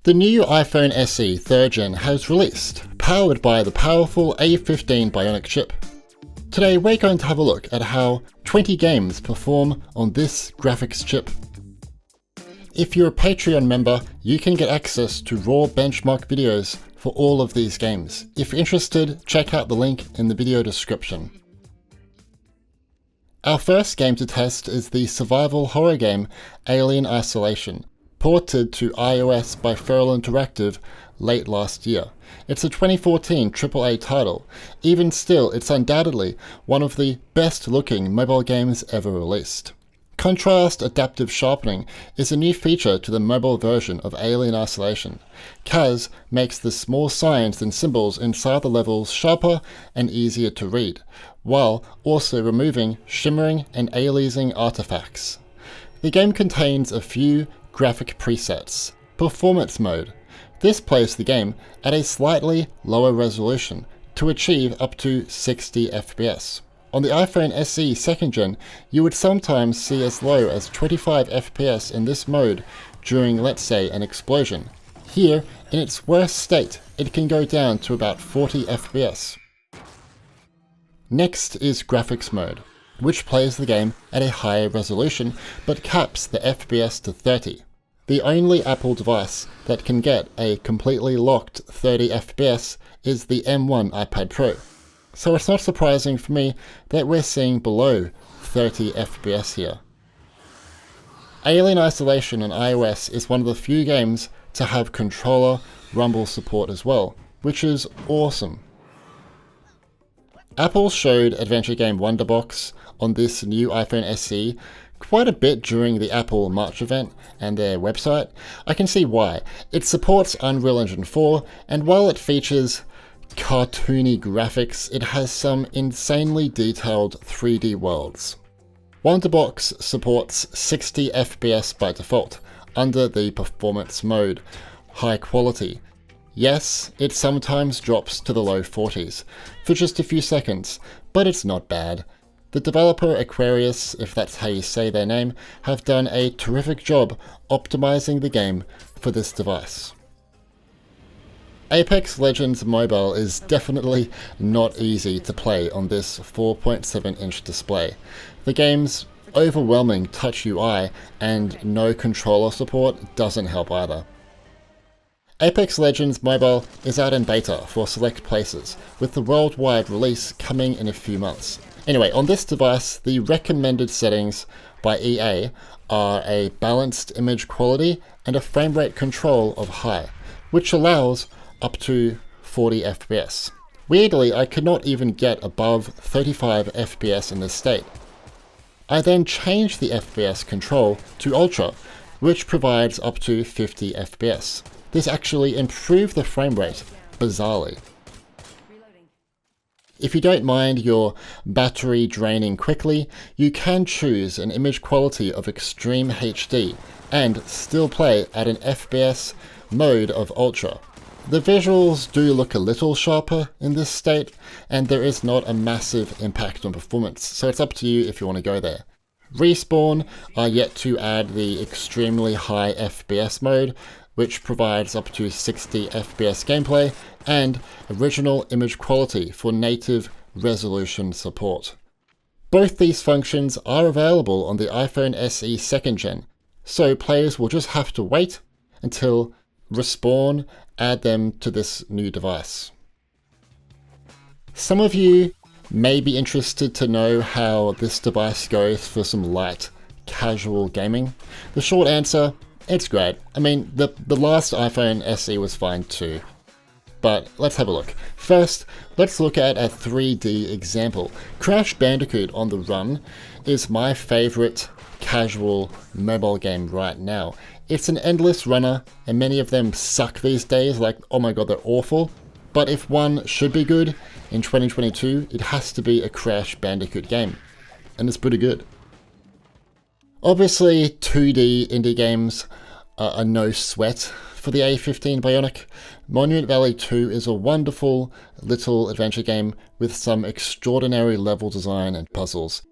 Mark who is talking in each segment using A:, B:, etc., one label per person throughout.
A: The new iPhone SE 3rd Gen has released, powered by the powerful A15 Bionic chip. Today we're going to have a look at how 20 games perform on this graphics chip. If you're a Patreon member, you can get access to raw benchmark videos for all of these games. If you're interested, check out the link in the video description. Our first game to test is the survival horror game Alien Isolation, ported to iOS by Feral Interactive late last year. It's a 2014 AAA title. Even still, it's undoubtedly one of the best looking mobile games ever released. Contrast Adaptive Sharpening is a new feature to the mobile version of Alien Isolation. CAS makes the small signs and symbols inside the levels sharper and easier to read, while also removing shimmering and aliasing artifacts. The game contains a few graphic presets. Performance mode. This plays the game at a slightly lower resolution to achieve up to 60 FPS. On the iPhone SE 2nd Gen, you would sometimes see as low as 25 FPS in this mode during, let's say, an explosion. Here, in its worst state, it can go down to about 40 FPS. Next is graphics mode, which plays the game at a higher resolution but caps the FPS to 30. The only Apple device that can get a completely locked 30 FPS is the M1 iPad Pro. So it's not surprising for me that we're seeing below 30 FPS here. Alien Isolation on iOS is one of the few games to have controller rumble support as well, which is awesome. Apple showed adventure game Wonderbox on this new iPhone SE quite a bit during the Apple March event and their website. I can see why. It supports Unreal Engine 4, and while it features cartoony graphics, it has some insanely detailed 3D worlds. Wonderbox supports 60 FPS by default, under the performance mode, high quality. Yes, it sometimes drops to the low 40s, for just a few seconds, but it's not bad. The developer Aquarius, if that's how you say their name, have done a terrific job optimizing the game for this device. Apex Legends Mobile is definitely not easy to play on this 4.7-inch display. The game's overwhelming touch UI and no controller support doesn't help either. Apex Legends Mobile is out in beta for select places, with the worldwide release coming in a few months. Anyway, on this device, the recommended settings by EA are a balanced image quality and a frame rate control of high, which allows up to 40 FPS. Weirdly, I could not even get above 35 FPS in this state. I then changed the FPS control to Ultra, which provides up to 50 FPS. This actually improved the frame rate, bizarrely. If you don't mind your battery draining quickly, you can choose an image quality of Extreme HD and still play at an FPS mode of Ultra. The visuals do look a little sharper in this state, and there is not a massive impact on performance, so it's up to you if you want to go there. Respawn are yet to add the extremely high FPS mode, which provides up to 60 FPS gameplay and original image quality for native resolution support. Both these functions are available on the iPhone SE 2nd Gen, so players will just have to wait until Respawn add them to this new device. Some of you may be interested to know how this device goes for some light, casual gaming. The short answer: it's great. I mean, the last iPhone SE was fine too. But let's have a look. First, let's look at a 3D example. Crash Bandicoot on the Run is my favorite casual mobile game right now. It's an endless runner, and many of them suck these days, like, oh my god, they're awful. But if one should be good in 2022, it has to be a Crash Bandicoot game. And it's pretty good. Obviously, 2D indie games are no sweat for the A15 Bionic. Monument Valley 2 is a wonderful little adventure game with some extraordinary level design and puzzles.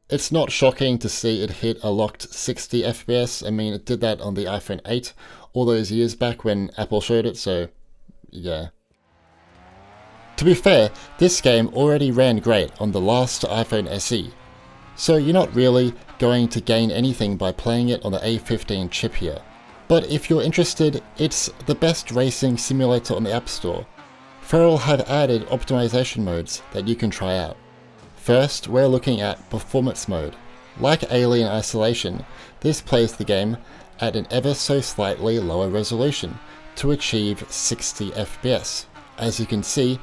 A: It's not shocking to see it hit a locked 60 FPS. I mean, it did that on the iPhone 8 all those years back when Apple showed it, so yeah. To be fair, this game already ran great on the last iPhone SE, so you're not really going to gain anything by playing it on the A15 chip here. But if you're interested, it's the best racing simulator on the App Store. Feral have added optimization modes that you can try out. First, we're looking at Performance mode. Like Alien Isolation, this plays the game at an ever so slightly lower resolution to achieve 60 FPS. As you can see,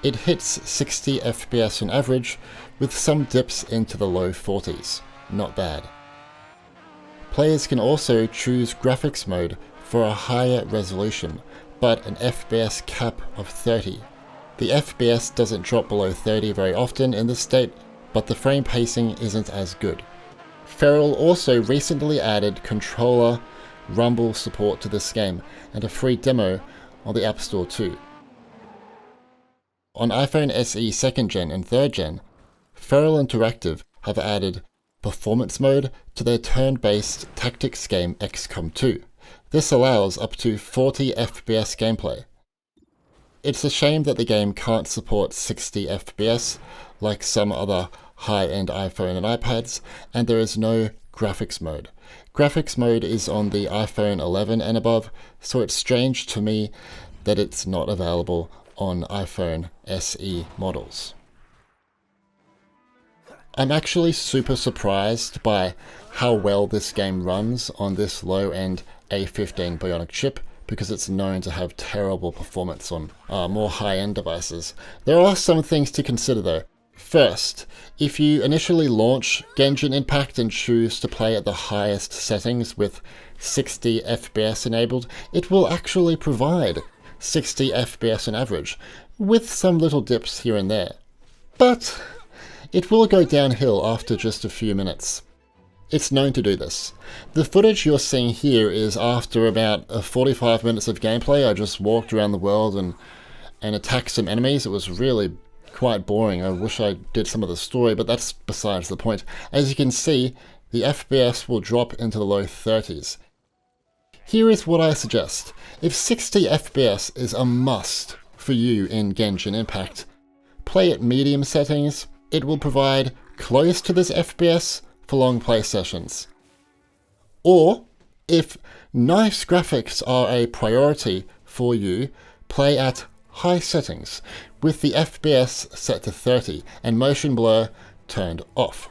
A: it hits 60 FPS on average, with some dips into the low 40s. Not bad. Players can also choose graphics mode for a higher resolution, but an FPS cap of 30. The FPS doesn't drop below 30 very often in this state, but the frame pacing isn't as good. Feral also recently added controller rumble support to this game, and a free demo on the App Store too. On iPhone SE 2nd Gen and 3rd Gen, Feral Interactive have added Performance mode to their turn-based tactics game XCOM 2. This allows up to 40 FPS gameplay. It's a shame that the game can't support 60 FPS like some other high-end iPhone and iPads, and there is no graphics mode. Graphics mode is on the iPhone 11 and above, so it's strange to me that it's not available on iPhone SE models. I'm actually super surprised by how well this game runs on this low-end A15 Bionic chip, because it's known to have terrible performance on more high-end devices. There are some things to consider though. First, if you initially launch Genshin Impact and choose to play at the highest settings with 60 FPS enabled, it will actually provide 60 FPS on average, with some little dips here and there. But it will go downhill after just a few minutes. It's known to do this. The footage you're seeing here is after about 45 minutes of gameplay. I just walked around the world and attacked some enemies. It was really quite boring. I wish I did some of the story, but that's besides the point. As you can see, the FPS will drop into the low 30s. Here is what I suggest. If 60 FPS is a must for you in Genshin Impact, play at medium settings. It will provide close to this FPS for long play sessions. Or, if nice graphics are a priority for you, play at high settings, with the FPS set to 30 and motion blur turned off.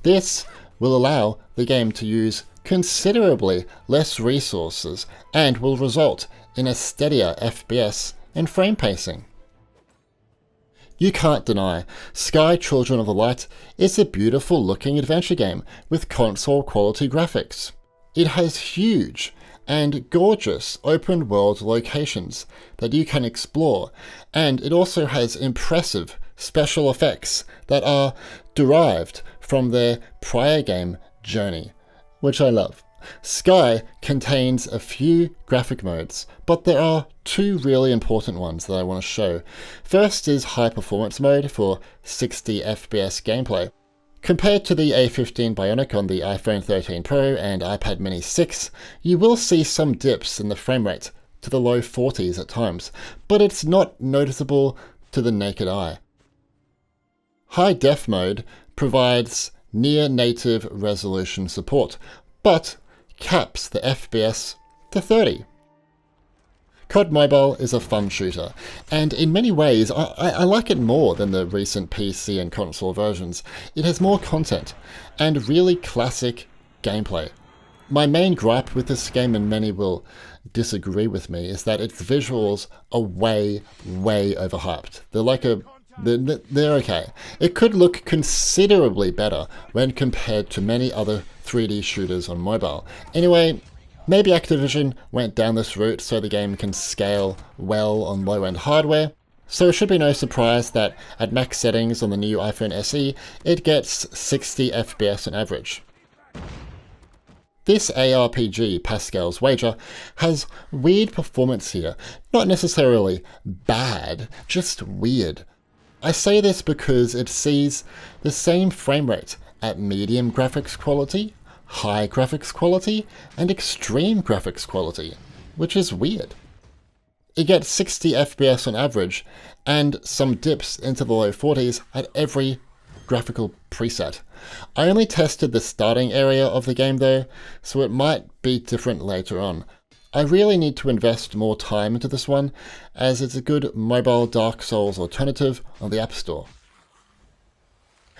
A: This will allow the game to use considerably less resources and will result in a steadier FPS and frame pacing. You can't deny, Sky Children of the Light is a beautiful looking adventure game with console quality graphics. It has huge and gorgeous open world locations that you can explore, and it also has impressive special effects that are derived from their prior game Journey, which I love. Sky contains a few graphic modes, but there are two really important ones that I want to show. First is High Performance mode for 60 FPS gameplay. Compared to the A15 Bionic on the iPhone 13 Pro and iPad mini 6, you will see some dips in the frame rate to the low 40s at times, but it's not noticeable to the naked eye. High Def mode provides near native resolution support, but caps the FPS to 30. COD Mobile is a fun shooter, and in many ways I like it more than the recent PC and console versions. It has more content, and really classic gameplay. My main gripe with this game, and many will disagree with me, is that its visuals are way overhyped. They're okay. It could look considerably better when compared to many other 3D shooters on mobile. Anyway, maybe Activision went down this route so the game can scale well on low-end hardware, so it should be no surprise that at max settings on the new iPhone SE, it gets 60 FPS on average. This ARPG, Pascal's Wager, has weird performance here. Not necessarily bad, just weird. I say this because it sees the same frame rate at medium graphics quality, high graphics quality, and extreme graphics quality, which is weird. It gets 60 FPS on average, and some dips into the low 40s at every graphical preset. I only tested the starting area of the game though, so it might be different later on. I really need to invest more time into this one, as it's a good mobile Dark Souls alternative on the App Store.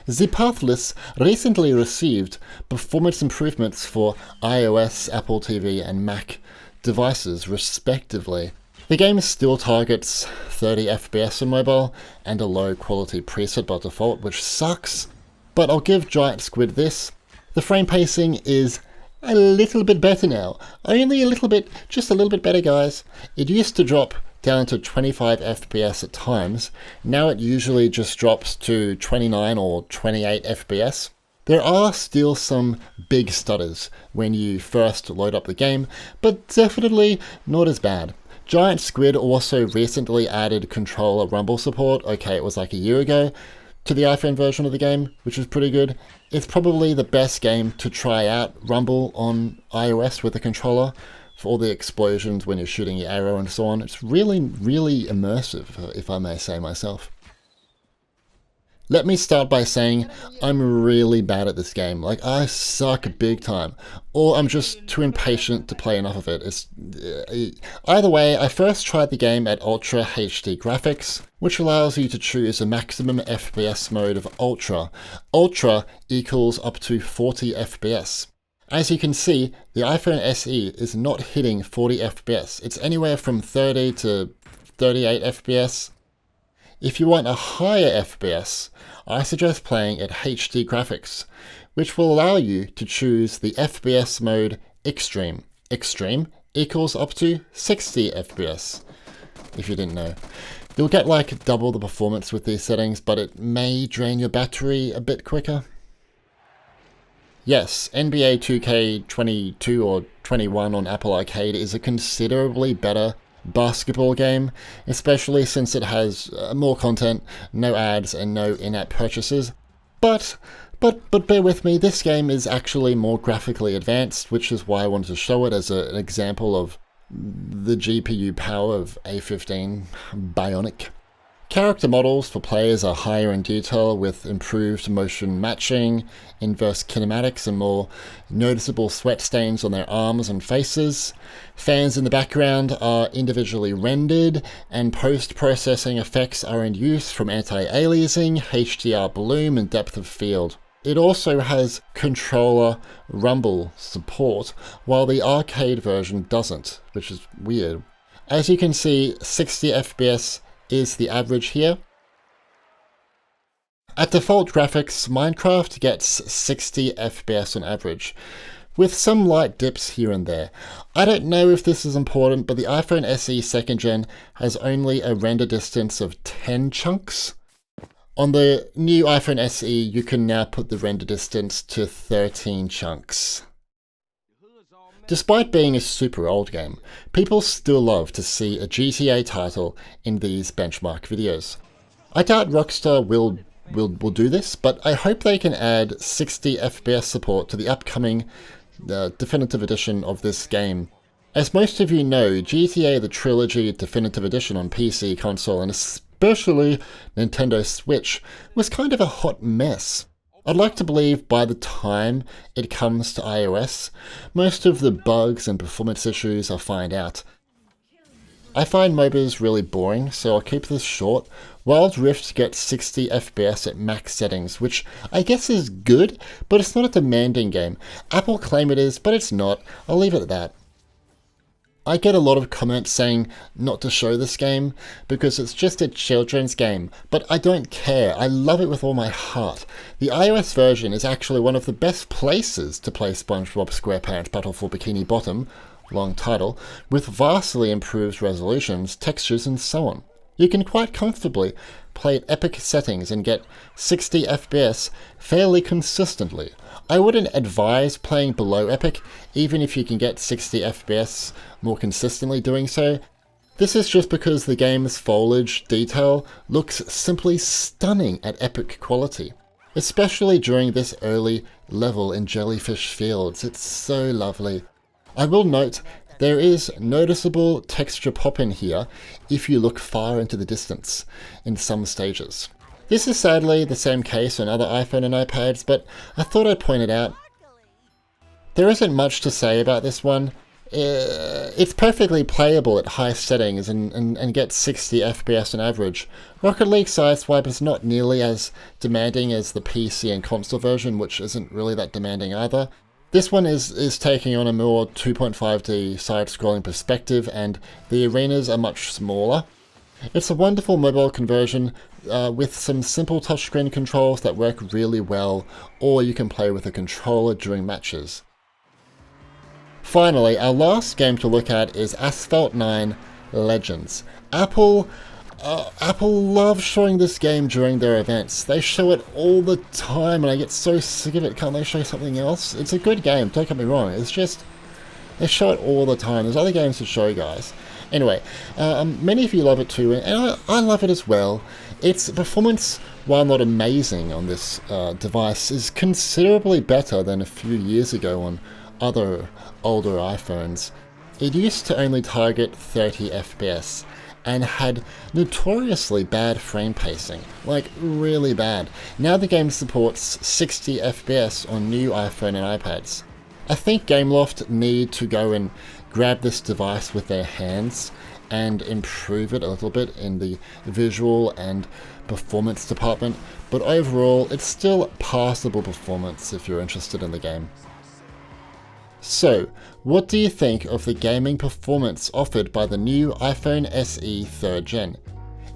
A: The Pathless recently received performance improvements for iOS, Apple TV, and Mac devices respectively. The game still targets 30 FPS on mobile and a low quality preset by default, which sucks, but I'll give Giant Squid this. The frame pacing is a little bit better now. Only a little bit, just a little bit better, guys. It used to drop down to 25 FPS at times. Now it usually just drops to 29 or 28 FPS. There are still some big stutters when you first load up the game, but definitely not as bad. Giant Squid also recently added controller rumble support, okay, it was like a year ago, to the iPhone version of the game, which is pretty good. It's probably the best game to try out rumble on iOS with a controller for all the explosions when you're shooting your arrow and so on. It's really, really immersive, if I may say myself. Let me start by saying I'm really bad at this game. Like, I suck big time. Or I'm just too impatient to play enough of it. Either way, I first tried the game at Ultra HD graphics, which allows you to choose a maximum FPS mode of Ultra. Ultra equals up to 40 FPS. As you can see, the iPhone SE is not hitting 40 FPS. It's anywhere from 30 to 38 FPS. If you want a higher FPS, I suggest playing at HD graphics, which will allow you to choose the FPS mode Extreme. Extreme equals up to 60 FPS, if you didn't know. You'll get like double the performance with these settings, but it may drain your battery a bit quicker. Yes, NBA 2K22 or 21 on Apple Arcade is a considerably better basketball game, especially since it has more content, no ads, and no in-app purchases. But bear with me, this game is actually more graphically advanced, which is why I wanted to show it as an example of the GPU power of A15 Bionic. Character models for players are higher in detail with improved motion matching, inverse kinematics, and more noticeable sweat stains on their arms and faces. Fans in the background are individually rendered, and post-processing effects are in use from anti-aliasing, HDR bloom, and depth of field. It also has controller rumble support, while the arcade version doesn't, which is weird. As you can see, 60 FPS is the average here. At default graphics, Minecraft gets 60 FPS on average, with some light dips here and there. I don't know if this is important, but the iPhone SE 2nd Gen has only a render distance of 10 chunks. On the new iPhone SE, you can now put the render distance to 13 chunks. Despite being a super old game, people still love to see a GTA title in these benchmark videos. I doubt Rockstar will do this, but I hope they can add 60 FPS support to the upcoming Definitive Edition of this game. As most of you know, GTA the Trilogy Definitive Edition on PC, console, and especially Nintendo Switch was kind of a hot mess. I'd like to believe by the time it comes to iOS, most of the bugs and performance issues are found out. I find MOBAs really boring, so I'll keep this short. Wild Rift gets 60 FPS at max settings, which I guess is good, but it's not a demanding game. Apple claim it is, but it's not. I'll leave it at that. I get a lot of comments saying not to show this game because it's just a children's game, but I don't care. I love it with all my heart. The iOS version is actually one of the best places to play SpongeBob SquarePants Battle for Bikini Bottom, long title, with vastly improved resolutions, textures, and so on. You can quite comfortably play at epic settings and get 60 FPS fairly consistently. I wouldn't advise playing below epic, even if you can get 60 FPS more consistently doing so. This is just because the game's foliage detail looks simply stunning at epic quality. especially during this early level in Jellyfish Fields. It's so lovely. I will note there is noticeable texture pop in here if you look far into the distance in some stages. This is sadly the same case on other iPhone and iPads, but I thought I'd point it out. There isn't much to say about this one. It's perfectly playable at high settings and gets 60 FPS on average. Rocket League Sideswipe is not nearly as demanding as the PC and console version, which isn't really that demanding either. This one is taking on a more 2.5D side-scrolling perspective, and the arenas are much smaller. It's a wonderful mobile conversion with some simple touchscreen controls that work really well, or you can play with a controller during matches. Finally, our last game to look at is Asphalt 9 Legends. Apple loves showing this game during their events. They show it all the time and I get so sick of it. Can't they show something else? It's a good game, don't get me wrong. It's just, they show it all the time. There's other games to show, guys. Anyway, many of you love it too, and I love it as well. Its performance, while not amazing on this device, is considerably better than a few years ago on other older iPhones. It used to only target 30 FPS and had notoriously bad frame pacing, like really bad. Now the game supports 60 FPS on new iPhone and iPads. I think Gameloft need to go and grab this device with their hands and improve it a little bit in the visual and performance department, but overall it's still passable performance if you're interested in the game. So, what do you think of the gaming performance offered by the new iPhone SE 3rd Gen?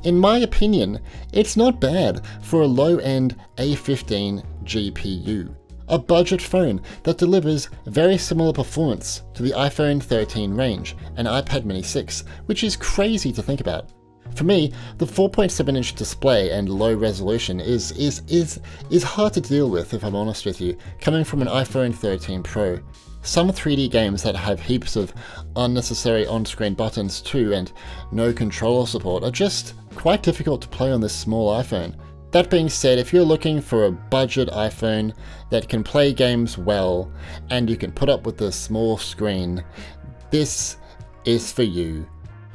A: In my opinion, it's not bad for a low-end A15 GPU. A budget phone that delivers very similar performance to the iPhone 13 range and iPad mini 6, which is crazy to think about. For me, the 4.7-inch display and low resolution is hard to deal with, if I'm honest with you, coming from an iPhone 13 Pro. Some 3D games that have heaps of unnecessary on-screen buttons too and no controller support are just quite difficult to play on this small iPhone. That being said, if you're looking for a budget iPhone that can play games well and you can put up with the small screen, this is for you.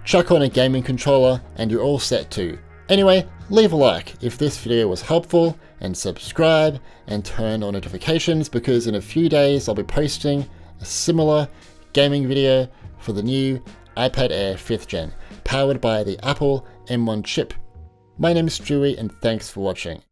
A: Chuck on a gaming controller and you're all set too. Anyway, leave a like if this video was helpful and subscribe and turn on notifications because in a few days I'll be posting a similar gaming video for the new iPad Air 5th Gen, powered by the Apple M1 chip. My name is Stewie and thanks for watching.